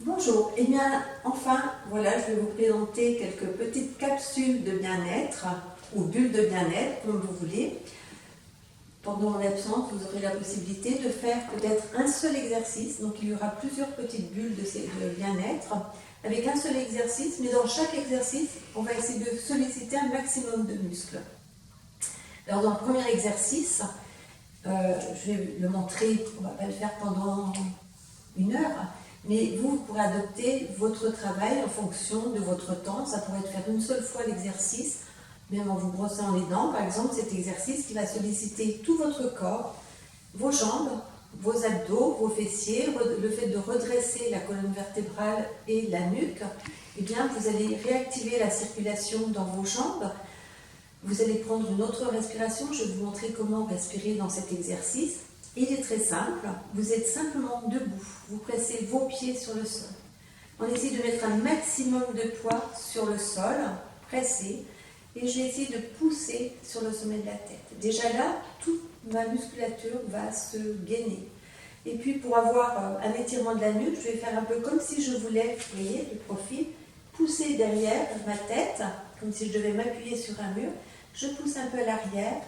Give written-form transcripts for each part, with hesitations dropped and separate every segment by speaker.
Speaker 1: Bonjour, et bien enfin, voilà, je vais vous présenter quelques petites capsules de bien-être, ou bulles de bien-être, comme vous voulez. Pendant mon absence, vous aurez la possibilité de faire peut-être un seul exercice, donc il y aura plusieurs petites bulles de bien-être, avec un seul exercice, mais dans chaque exercice, on va essayer de solliciter un maximum de muscles. Alors dans le premier exercice, je vais le montrer, on ne va pas le faire pendant 1 heure, mais vous pourrez adopter votre travail en fonction de votre temps. Ça pourrait être faire une seule fois l'exercice, même en vous brossant les dents. Par exemple, cet exercice qui va solliciter tout votre corps, vos jambes, vos abdos, vos fessiers, le fait de redresser la colonne vertébrale et la nuque. Eh bien, vous allez réactiver la circulation dans vos jambes. Vous allez prendre une autre respiration. Je vais vous montrer comment respirer dans cet exercice. Il est très simple, vous êtes simplement debout, vous pressez vos pieds sur le sol. On essaie de mettre un maximum de poids sur le sol, pressé, et je vais essayer de pousser sur le sommet de la tête. Déjà là, toute ma musculature va se gainer. Et puis pour avoir un étirement de la nuque, je vais faire un peu comme si je voulais, vous voyez, le profil, pousser derrière ma tête, comme si je devais m'appuyer sur un mur. Je pousse un peu à l'arrière,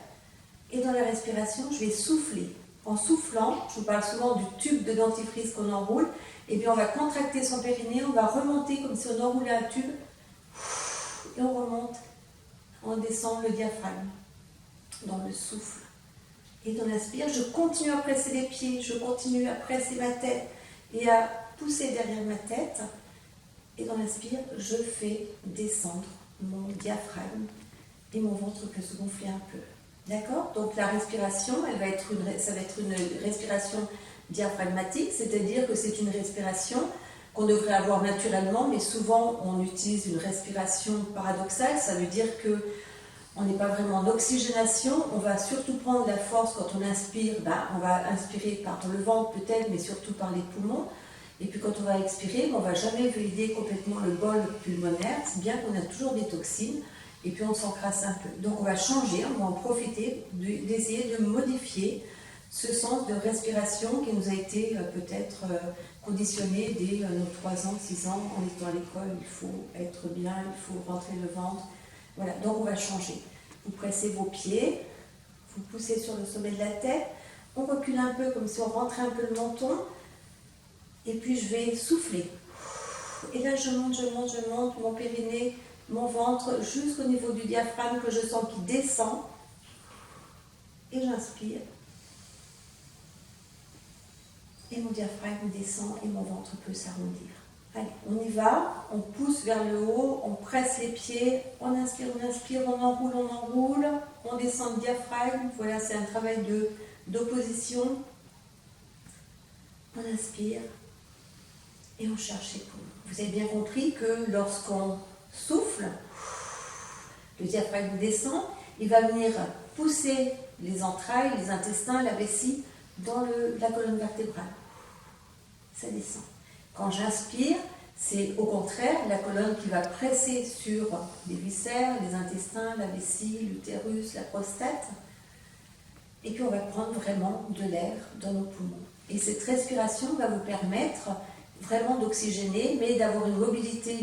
Speaker 1: et dans la respiration, je vais souffler. En soufflant, je vous parle souvent du tube de dentifrice qu'on enroule, et bien on va contracter son périnée, on va remonter comme si on enroulait un tube, et on remonte, on descend le diaphragme dans le souffle. Et dans l'inspire, je continue à presser les pieds, je continue à presser ma tête et à pousser derrière ma tête. Et dans l'inspire, je fais descendre mon diaphragme et mon ventre peut se gonfler un peu. D'accord? Donc la respiration, ça va être une respiration diaphragmatique, c'est-à-dire que c'est une respiration qu'on devrait avoir naturellement, mais souvent on utilise une respiration paradoxale. Ça veut dire que on n'est pas vraiment en oxygénation. On va surtout prendre la force quand on inspire. On va inspirer par le ventre peut-être, mais surtout par les poumons. Et puis quand on va expirer, on ne va jamais vider complètement le bol pulmonaire, c'est bien qu'on a toujours des toxines. Et puis on s'encrasse un peu. Donc on va changer, on va en profiter d'essayer de modifier ce sens de respiration qui nous a été peut-être conditionné dès nos 3 ans, 6 ans. En étant à l'école, il faut être bien, il faut rentrer le ventre. Voilà, donc on va changer. Vous pressez vos pieds, vous poussez sur le sommet de la tête, on recule un peu comme si on rentrait un peu le menton, et puis je vais souffler. Et là je monte, mon périnée, mon ventre jusqu'au niveau du diaphragme que je sens qui descend. Et j'inspire. Et mon diaphragme descend et mon ventre peut s'arrondir. Allez, on y va, on pousse vers le haut, on presse les pieds, on inspire, on enroule, on descend le diaphragme. Voilà, c'est un travail d'opposition. On inspire et on cherche les poumons. Vous avez bien compris que lorsqu'on souffle, le diaphragme descend, il va venir pousser les entrailles, les intestins, la vessie dans la colonne vertébrale. Ça descend. Quand j'inspire, c'est au contraire la colonne qui va presser sur les viscères, les intestins, la vessie, l'utérus, la prostate. Et puis on va prendre vraiment de l'air dans nos poumons. Et cette respiration va vous permettre vraiment d'oxygéner, mais d'avoir une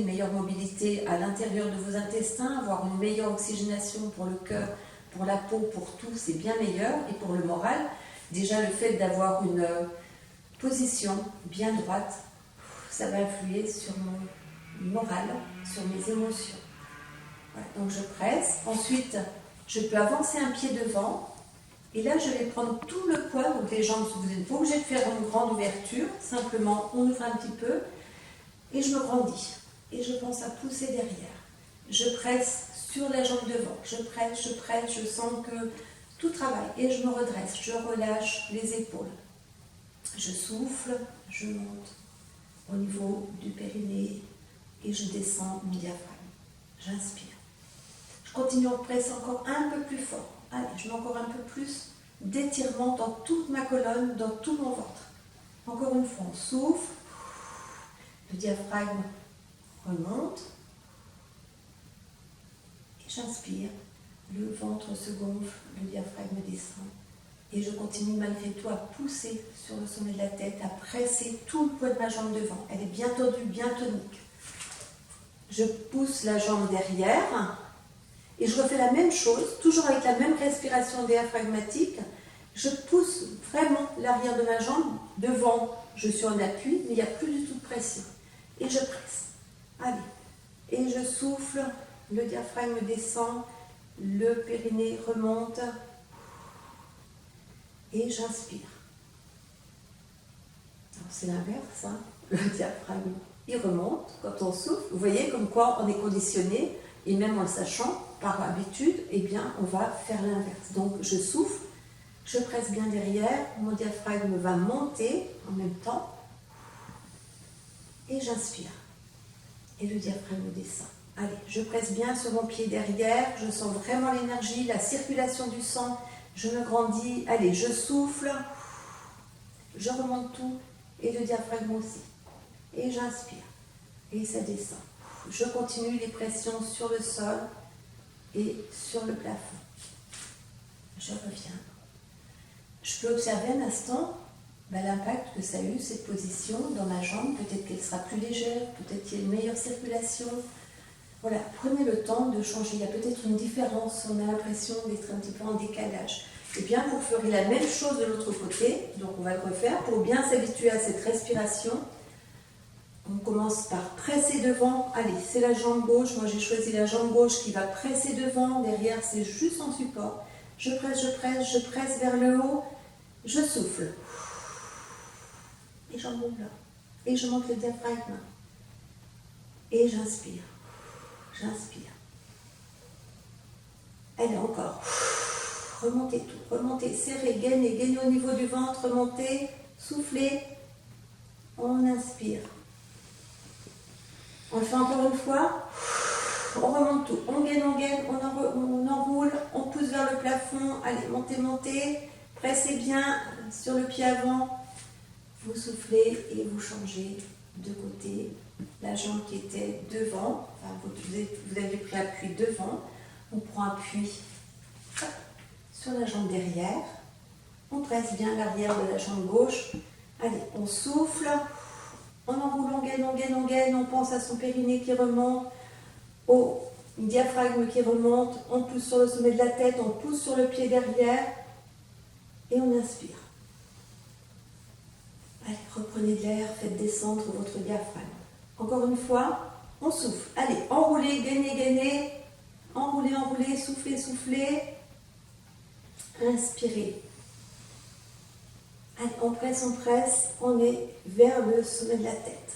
Speaker 1: meilleure mobilité à l'intérieur de vos intestins, avoir une meilleure oxygénation pour le cœur, pour la peau, pour tout, c'est bien meilleur. Et pour le moral, déjà le fait d'avoir une position bien droite, ça va influer sur mon moral, sur mes émotions. Voilà, donc je presse. Ensuite, je peux avancer un pied devant. Et là, je vais prendre tout le poids, donc les jambes, vous n'êtes pas obligé de faire une grande ouverture, simplement on ouvre un petit peu, et je me grandis. Et je pense à pousser derrière. Je presse sur la jambe devant, je presse, je sens que tout travaille, et je me redresse, je relâche les épaules. Je souffle, je monte au niveau du périnée, et je descends mon diaphragme. J'inspire. Je continue en presse encore un peu plus fort. Allez, je mets encore un peu plus d'étirement dans toute ma colonne, dans tout mon ventre. Encore une fois, on souffle, le diaphragme remonte, et j'inspire, le ventre se gonfle, le diaphragme descend, Et je continue malgré tout à pousser sur le sommet de la tête, à presser tout le poids de ma jambe devant. Elle est bien tendue, bien tonique. Je pousse la jambe derrière et je refais la même chose, toujours avec la même respiration diaphragmatique. Je pousse vraiment l'arrière de ma jambe devant. Je suis en appui, mais il n'y a plus du tout de pression. Et je presse. Allez. Et je souffle, le diaphragme descend, le périnée remonte. Et j'inspire. Alors c'est l'inverse, hein. Le diaphragme, il remonte quand on souffle. Vous voyez comme quoi on est conditionné, et même en le sachant, par habitude, eh bien on va faire l'inverse. Donc je souffle, je presse bien derrière, mon diaphragme va monter en même temps, et j'inspire. Et le diaphragme descend. Allez, je presse bien sur mon pied derrière, je sens vraiment l'énergie, la circulation du sang, je me grandis. Allez, je souffle, je remonte tout, et le diaphragme aussi. Et j'inspire, et ça descend. Je continue les pressions sur le sol et sur le plafond. Je reviens. Je peux observer un instant l'impact que ça a eu, cette position dans ma jambe. Peut-être qu'elle sera plus légère, peut-être qu'il y a une meilleure circulation. Voilà, prenez le temps de changer. Il y a peut-être une différence, on a l'impression d'être un petit peu en décalage. Et bien, vous ferez la même chose de l'autre côté, donc on va le refaire pour bien s'habituer à cette respiration. On commence par presser devant. Allez, c'est la jambe gauche. Moi, j'ai choisi la jambe gauche qui va presser devant. Derrière, c'est juste en support. Je presse, je presse, je presse vers le haut. Je souffle. Et j'enroule là. Et je monte le diaphragme. Et j'inspire. J'inspire. Allez, encore. Remontez tout. Remontez, serrez, gainez, gainez au niveau du ventre. Remontez, soufflez. On inspire. On le fait encore une fois. On remonte tout. On gaine, on enroule, on pousse vers le plafond. Allez, montez, montez. Pressez bien sur le pied avant. Vous soufflez et vous changez de côté. La jambe qui était devant, enfin, vous avez pris appui devant. On prend appui sur la jambe derrière. On presse bien l'arrière de la jambe gauche. Allez, on souffle. On enroule, on gaine, on gaine, on gaine. On pense à son périnée qui remonte, au diaphragme qui remonte. On pousse sur le sommet de la tête, on pousse sur le pied derrière. Et on inspire. Allez, reprenez de l'air, faites descendre votre diaphragme. Encore une fois, on souffle. Allez, enroulez, gainez, gainez. Enroulez, enroulez, soufflez, soufflez. Inspirez. Allez, on presse, on est vers le sommet de la tête.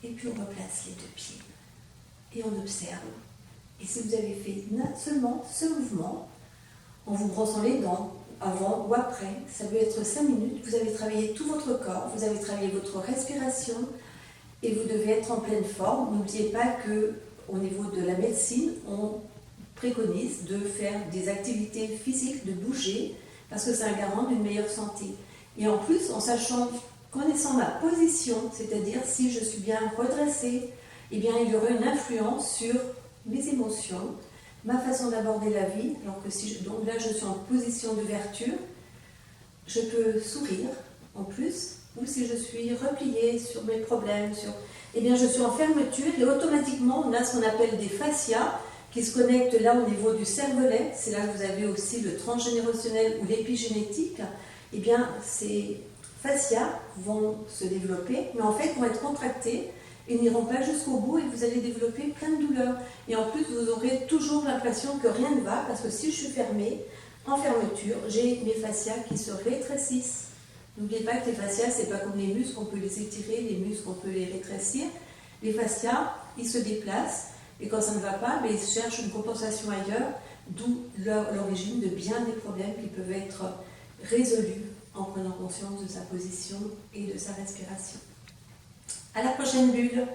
Speaker 1: Et puis on replace les deux pieds. Et on observe. Et si vous avez fait seulement ce mouvement, en vous brossant les dents, avant ou après, ça peut être 5 minutes, vous avez travaillé tout votre corps, vous avez travaillé votre respiration et vous devez être en pleine forme. N'oubliez pas qu'au niveau de la médecine, on préconise de faire des activités physiques, de bouger, parce que c'est un garant d'une meilleure santé. Et en plus, en sachant, connaissant ma position, c'est-à-dire si je suis bien redressée, eh bien il y aura une influence sur mes émotions, ma façon d'aborder la vie. Alors que donc là je suis en position d'ouverture, je peux sourire en plus, ou si je suis repliée sur mes problèmes, eh bien je suis en fermeture et automatiquement on a ce qu'on appelle des fascias qui se connectent là au niveau du cervelet. C'est là que vous avez aussi le transgénérationnel ou l'épigénétique. Eh bien ces fascias vont se développer, mais en fait vont être contractés. Ils n'iront pas jusqu'au bout et vous allez développer plein de douleurs. Et en plus, vous aurez toujours l'impression que rien ne va, parce que si je suis fermée, en fermeture, j'ai mes fascias qui se rétrécissent. N'oubliez pas que les fascias, ce n'est pas comme les muscles, on peut les étirer, les muscles, on peut les rétrécir. Les fascias, ils se déplacent, et quand ça ne va pas, ils cherchent une compensation ailleurs, d'où l'origine de bien des problèmes qui peuvent être résolus en prenant conscience de sa position et de sa respiration. À la prochaine bulle.